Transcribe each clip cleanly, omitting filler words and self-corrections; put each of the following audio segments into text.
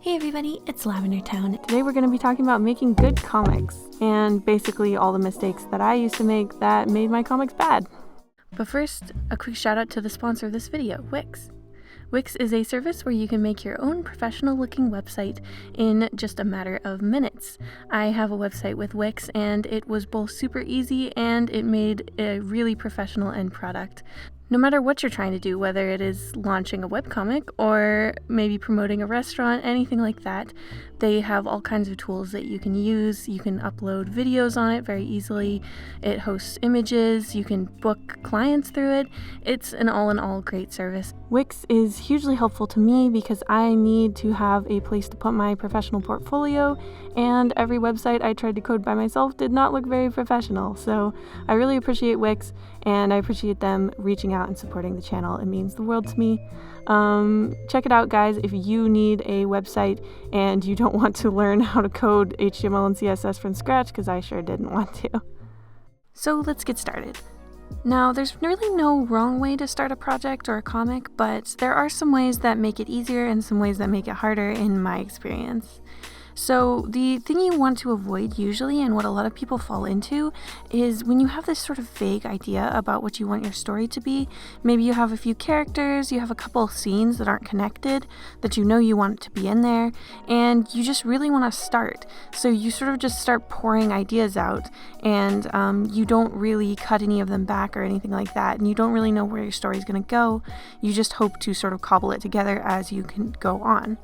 Hey everybody, it's Lavender Town. Today we're going to be talking about making good comics, and basically all the mistakes that I used to make that made my comics bad. But first, a quick shout out to the sponsor of this video, Wix. Wix is a service where you can make your own professional-looking website in just a matter of minutes. I have a website with Wix, and it was both super easy and it made a really professional end product. No matter what you're trying to do, whether it is launching a webcomic or maybe promoting a restaurant, anything like that, they have all kinds of tools that you can use. You can upload videos on it very easily. It hosts images. You can book clients through it. It's an all-in-all great service. Wix is hugely helpful to me because I need to have a place to put my professional portfolio, and every website I tried to code by myself did not look very professional. So I really appreciate Wix, and I appreciate them reaching out and supporting the channel. It means the world to me. Check it out, guys, if you need a website and you don't want to learn how to code HTML and CSS from scratch, because I sure didn't want to. So let's get started. Now, there's really no wrong way to start a project or a comic, but there are some ways that make it easier and some ways that make it harder in my experience. So the thing you want to avoid usually, and what a lot of people fall into, is when you have this sort of vague idea about what you want your story to be. Maybe you have a few characters, you have a couple of scenes that aren't connected, that you know you want to be in there, and you just really want to start. So you sort of just start pouring ideas out, and you don't really cut any of them back or anything like that, and you don't really know where your story is going to go. You just hope to sort of cobble it together as you can go on.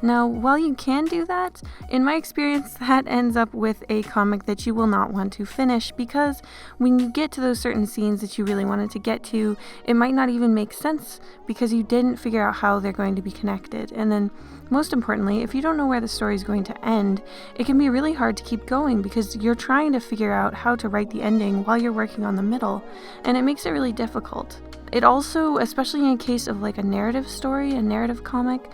Now, while you can do that, in my experience, that ends up with a comic that you will not want to finish, because when you get to those certain scenes that you really wanted to get to, it might not even make sense because you didn't figure out how they're going to be connected. And then, most importantly, if you don't know where the story is going to end, it can be really hard to keep going because you're trying to figure out how to write the ending while you're working on the middle, and it makes it really difficult. It also, especially in a case of like a narrative story, a narrative comic,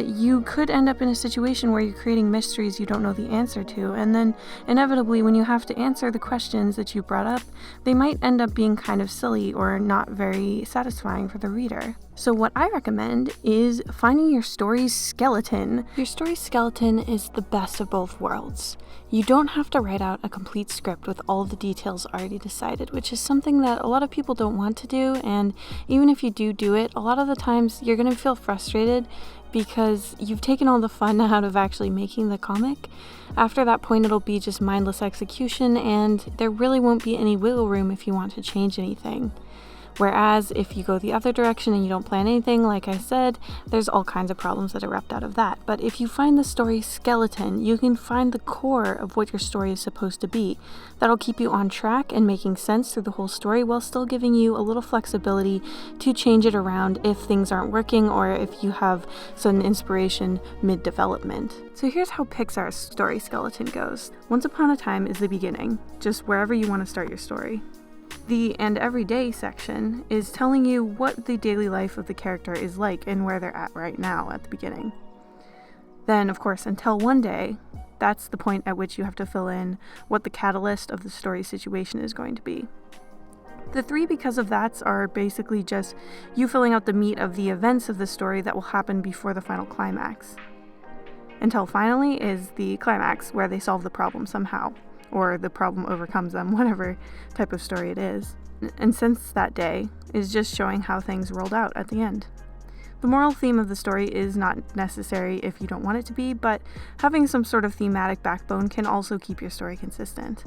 you could end up in a situation where you're creating mysteries you don't know the answer to, and then inevitably when you have to answer the questions that you brought up, they might end up being kind of silly or not very satisfying for the reader. So what I recommend is finding your story's skeleton. Your story's skeleton is the best of both worlds. You don't have to write out a complete script with all the details already decided, which is something that a lot of people don't want to do, and even if you do it, a lot of the times you're going to feel frustrated because you've taken all the fun out of actually making the comic. After that point, it'll be just mindless execution, and there really won't be any wiggle room if you want to change anything. Whereas if you go the other direction and you don't plan anything, like I said, there's all kinds of problems that erupt out of that. But if you find the story skeleton, you can find the core of what your story is supposed to be. That'll keep you on track and making sense through the whole story while still giving you a little flexibility to change it around if things aren't working or if you have sudden inspiration mid-development. So here's how Pixar's story skeleton goes. Once upon a time is the beginning, just wherever you want to start your story. The "and everyday" section is telling you what the daily life of the character is like and where they're at right now at the beginning. Then, of course, until one day, that's the point at which you have to fill in what the catalyst of the story situation is going to be. The three because of that's are basically just you filling out the meat of the events of the story that will happen before the final climax. Until finally is the climax, where they solve the problem somehow, or the problem overcomes them, whatever type of story it is. And since that day is just showing how things rolled out at the end. The moral theme of the story is not necessary if you don't want it to be, but having some sort of thematic backbone can also keep your story consistent.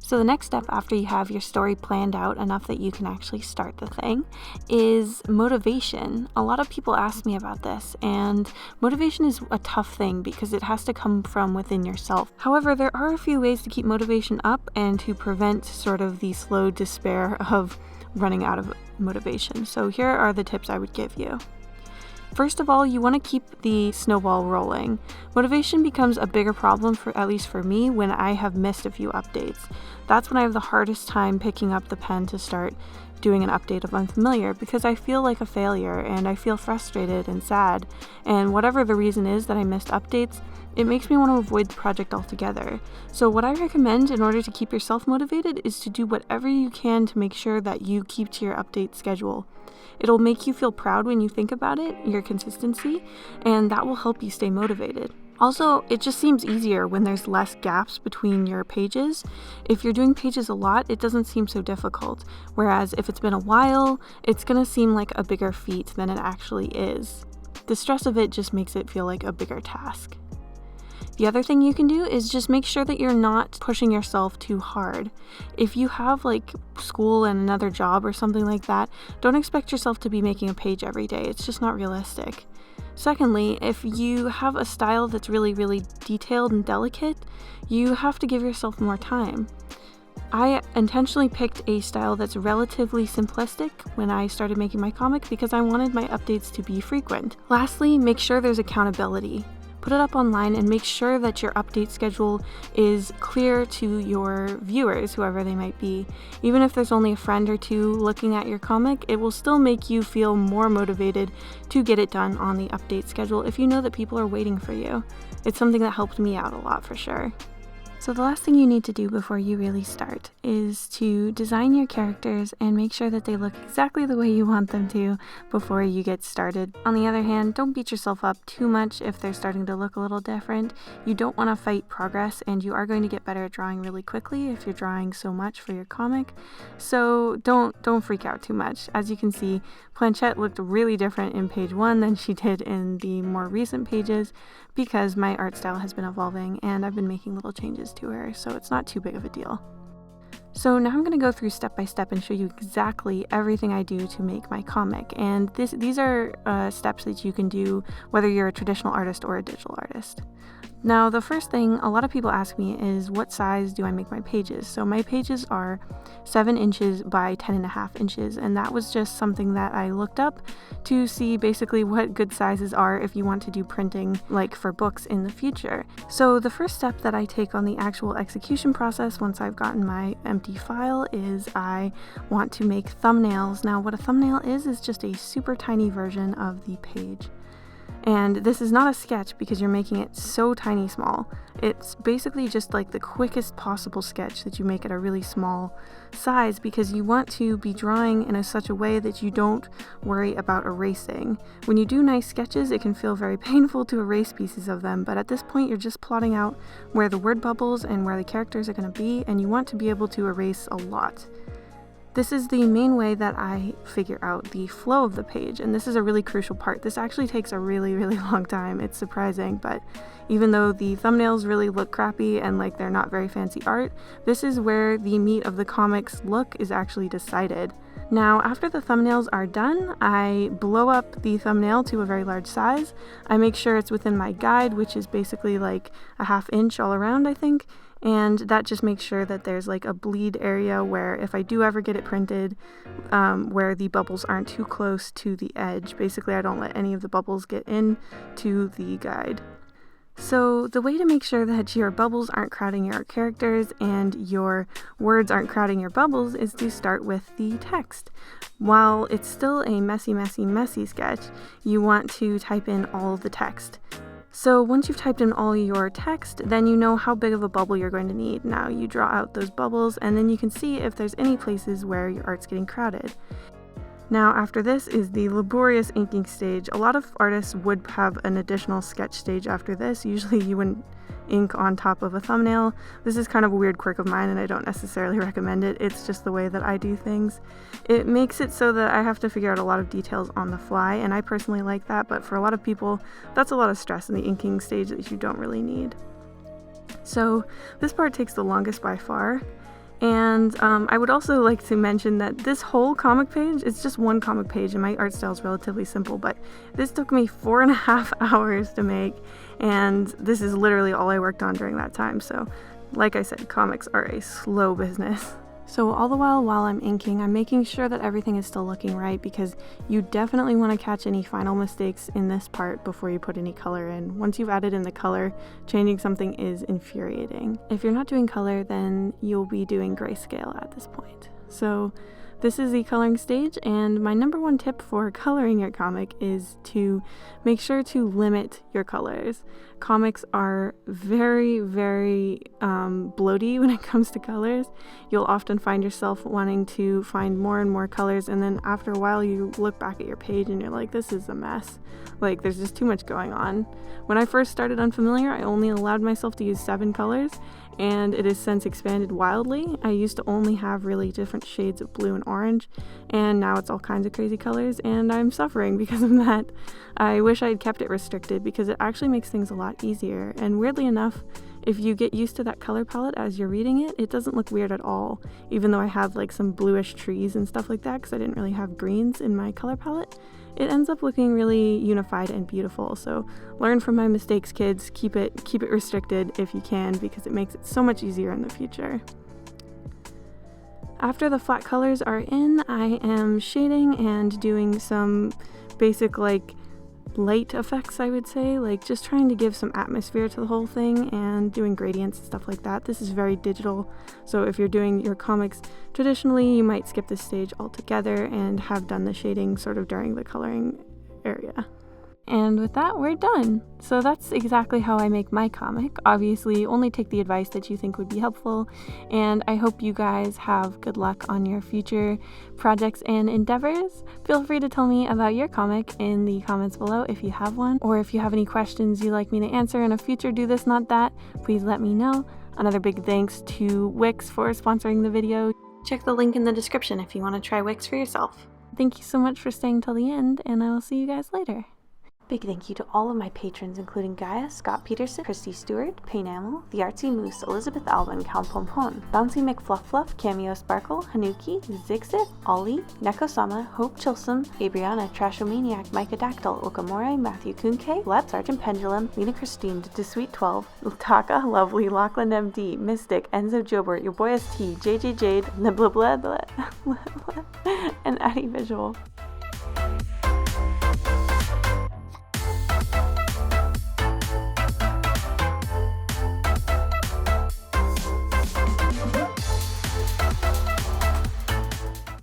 So the next step after you have your story planned out enough that you can actually start the thing is motivation. A lot of people ask me about this, and motivation is a tough thing because it has to come from within yourself. However, there are a few ways to keep motivation up and to prevent sort of the slow despair of running out of motivation. So here are the tips I would give you. First of all, you want to keep the snowball rolling. Motivation becomes a bigger problem, at least for me, when I have missed a few updates. That's when I have the hardest time picking up the pen to start doing an update of Unfamiliar because I feel like a failure and I feel frustrated and sad, and whatever the reason is that I missed updates, it makes me want to avoid the project altogether. So what I recommend in order to keep yourself motivated is to do whatever you can to make sure that you keep to your update schedule. It'll make you feel proud when you think about it, your consistency, and that will help you stay motivated. Also, it just seems easier when there's less gaps between your pages. If you're doing pages a lot, it doesn't seem so difficult, whereas if it's been a while, it's gonna seem like a bigger feat than it actually is. The stress of it just makes it feel like a bigger task. The other thing you can do is just make sure that you're not pushing yourself too hard. If you have like school and another job or something like that, don't expect yourself to be making a page every day. It's just not realistic. Secondly, if you have a style that's really, really detailed and delicate, you have to give yourself more time. I intentionally picked a style that's relatively simplistic when I started making my comic because I wanted my updates to be frequent. Lastly, make sure there's accountability. Put it up online and make sure that your update schedule is clear to your viewers, whoever they might be. Even if there's only a friend or two looking at your comic, it will still make you feel more motivated to get it done on the update schedule if you know that people are waiting for you. It's something that helped me out a lot for sure. So the last thing you need to do before you really start is to design your characters and make sure that they look exactly the way you want them to before you get started. On the other hand, don't beat yourself up too much if they're starting to look a little different. You don't want to fight progress, and you are going to get better at drawing really quickly if you're drawing so much for your comic. So don't freak out too much. As you can see, Planchette looked really different in page 1 than she did in the more recent pages because my art style has been evolving and I've been making little changes to her, so it's not too big of a deal. So now I'm going to go through step by step and show you exactly everything I do to make my comic, and these are steps that you can do whether you're a traditional artist or a digital artist. Now, the first thing a lot of people ask me is what size do I make my pages? So my pages are 7 inches by 10.5 inches, and that was just something that I looked up to see basically what good sizes are if you want to do printing like for books in the future. So the first step that I take on the actual execution process once I've gotten my empty file is I want to make thumbnails. Now what a thumbnail is just a super tiny version of the page. And this is not a sketch because you're making it so tiny small. It's basically just like the quickest possible sketch that you make at a really small size because you want to be drawing in such a way that you don't worry about erasing. When you do nice sketches, it can feel very painful to erase pieces of them, but at this point you're just plotting out where the word bubbles and where the characters are going to be, and you want to be able to erase a lot. This is the main way that I figure out the flow of the page, and this is a really crucial part. This actually takes a really, really long time. It's surprising, but even though the thumbnails really look crappy and like they're not very fancy art, this is where the meat of the comic's look is actually decided. Now, after the thumbnails are done, I blow up the thumbnail to a very large size. I make sure it's within my guide, which is basically like a 1/2 inch all around, I think. And that just makes sure that there's like a bleed area where if I do ever get it printed, where the bubbles aren't too close to the edge. Basically, I don't let any of the bubbles get in to the guide. So the way to make sure that your bubbles aren't crowding your characters and your words aren't crowding your bubbles is to start with the text. While it's still a messy sketch, you want to type in all of the text. So once you've typed in all your text, then you know how big of a bubble you're going to need. Now you draw out those bubbles and then you can see if there's any places where your art's getting crowded. Now after this is the laborious inking stage. A lot of artists would have an additional sketch stage after this. Usually you wouldn't ink on top of a thumbnail. This is kind of a weird quirk of mine and I don't necessarily recommend it. It's just the way that I do things. It makes it so that I have to figure out a lot of details on the fly, and I personally like that, but for a lot of people that's a lot of stress in the inking stage that you don't really need. So this part takes the longest by far. And I would also like to mention that this whole comic page, it's just one comic page and my art style is relatively simple, but this took me 4.5 hours to make, and this is literally all I worked on during that time. So like I said, comics are a slow business. So all the while I'm inking, I'm making sure that everything is still looking right because you definitely want to catch any final mistakes in this part before you put any color in. Once you've added in the color, changing something is infuriating. If you're not doing color, then you'll be doing grayscale at this point. So This is the coloring stage, and my number one tip for coloring your comic is to make sure to limit your colors. Comics are very, very bloaty when it comes to colors. You'll often find yourself wanting to find more and more colors, and then after a while you look back at your page and you're like, this is a mess. Like, there's just too much going on. When I first started Unfamiliar, I only allowed myself to use 7 colors, and it has since expanded wildly. I used to only have really different shades of blue and orange, and now it's all kinds of crazy colors, and I'm suffering because of that. I wish I had kept it restricted because it actually makes things a lot easier, and weirdly enough, if you get used to that color palette as you're reading it, it doesn't look weird at all, even though I have like some bluish trees and stuff like that because I didn't really have greens in my color palette. It ends up looking really unified and beautiful. So learn from my mistakes, kids. Keep it restricted if you can, because it makes it so much easier in the future. After the flat colors are in, I am shading and doing some basic like light effects, I would say, like just trying to give some atmosphere to the whole thing and doing gradients and stuff like that. This is very digital, so if you're doing your comics traditionally, you might skip this stage altogether and have done the shading sort of during the coloring area. And with that, we're done. So that's exactly how I make my comic. Obviously, only take the advice that you think would be helpful, and I hope you guys have good luck on your future projects and endeavors. Feel free to tell me about your comic in the comments below if you have one, or if you have any questions you'd like me to answer in a future Do This Not That, please let me know. Another big thanks to Wix for sponsoring the video. Check the link in the description if you want to try Wix for yourself. Thank you so much for staying till the end, and I will see you guys later. Big thank you to all of my patrons, including Gaia, Scott Peterson, Christy Stewart, Painamel, The Artsy Moose, Elizabeth Alban, Count Pompon, Bouncy McFluff, Cameo Sparkle, Hanuki, Zigzit, Ollie, Nekosama, Hope Chilsum, Abriana, Trashomaniac, Micah Dactyl, Okamore, Matthew Kunke, Vlad Sergeant Pendulum, Lena Christine, DeSweet 12, Taka, Lovely, Lachlan MD, Mystic, Enzo Jobert, Your Boy ST, JJ Jade, and Addie Visual.